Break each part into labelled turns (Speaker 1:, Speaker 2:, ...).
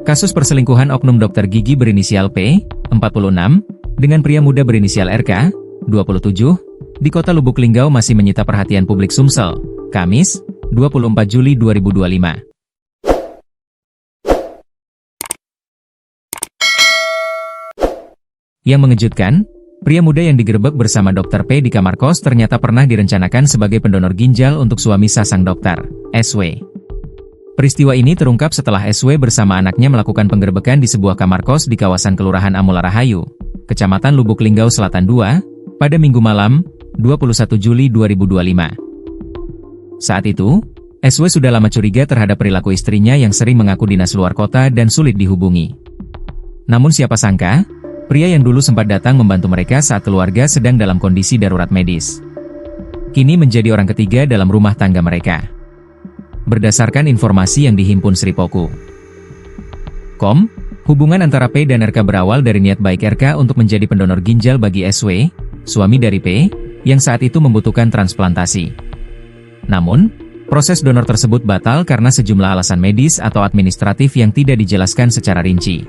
Speaker 1: Kasus perselingkuhan oknum dokter gigi berinisial P, 46, dengan pria muda berinisial RK, 27, di kota Lubuk Linggau masih menyita perhatian publik Sumsel, Kamis, 24 Juli 2025. Yang mengejutkan, pria muda yang digerebek bersama Dr. P di kamar kos ternyata pernah direncanakan sebagai pendonor ginjal untuk suami sasang dokter, SW. Peristiwa ini terungkap setelah SW bersama anaknya melakukan penggerebekan di sebuah kamar kos di kawasan Kelurahan Amula Rahayu, Kecamatan Lubuk Linggau Selatan 2, pada Minggu malam, 21 Juli 2025. Saat itu, SW sudah lama curiga terhadap perilaku istrinya yang sering mengaku dinas luar kota dan sulit dihubungi. Namun siapa sangka, pria yang dulu sempat datang membantu mereka saat keluarga sedang dalam kondisi darurat medis, kini menjadi orang ketiga dalam rumah tangga mereka. Berdasarkan informasi yang dihimpun Sripoku.com, hubungan antara P dan RK berawal dari niat baik RK untuk menjadi pendonor ginjal bagi SW, suami dari P, yang saat itu membutuhkan transplantasi. Namun, proses donor tersebut batal karena sejumlah alasan medis atau administratif yang tidak dijelaskan secara rinci.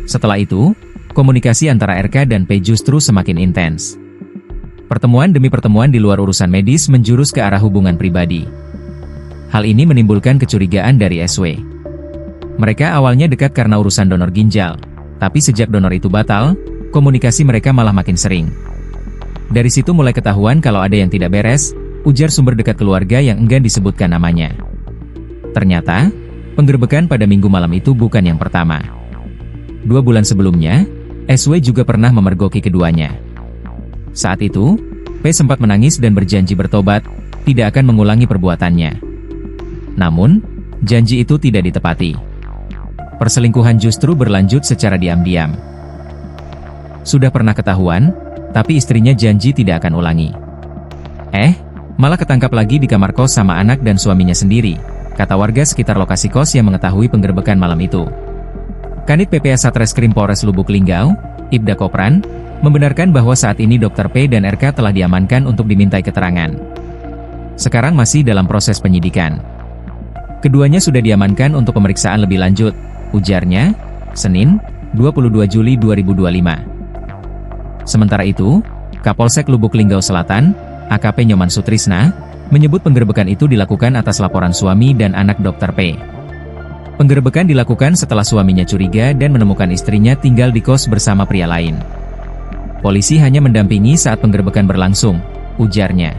Speaker 1: Setelah itu, komunikasi antara RK dan P justru semakin intens. Pertemuan demi pertemuan di luar urusan medis menjurus ke arah hubungan pribadi. Hal ini menimbulkan kecurigaan dari SW. Mereka awalnya dekat karena urusan donor ginjal, tapi sejak donor itu batal, komunikasi mereka malah makin sering. Dari situ mulai ketahuan kalau ada yang tidak beres, ujar sumber dekat keluarga yang enggan disebutkan namanya. Ternyata, penggerebekan pada Minggu malam itu bukan yang pertama. 2 bulan sebelumnya, SW juga pernah memergoki keduanya. Saat itu, P sempat menangis dan berjanji bertobat, tidak akan mengulangi perbuatannya. Namun, janji itu tidak ditepati. Perselingkuhan justru berlanjut secara diam-diam. Sudah pernah ketahuan, tapi istrinya janji tidak akan ulangi. Malah ketangkap lagi di kamar kos sama anak dan suaminya sendiri, kata warga sekitar lokasi kos yang mengetahui penggerebekan malam itu. Kanit PPA Satreskrim Polres Lubuk Linggau, Ibda Kopran, membenarkan bahwa saat ini Dr. P dan RK telah diamankan untuk dimintai keterangan. Sekarang masih dalam proses penyidikan. Keduanya sudah diamankan untuk pemeriksaan lebih lanjut, ujarnya, Senin, 22 Juli 2025. Sementara itu, Kapolsek Lubuk Linggau Selatan, AKP Nyoman Sutrisna, menyebut penggerebekan itu dilakukan atas laporan suami dan anak Dr. P. Penggerebekan dilakukan setelah suaminya curiga dan menemukan istrinya tinggal di kos bersama pria lain. Polisi hanya mendampingi saat penggerebekan berlangsung, ujarnya.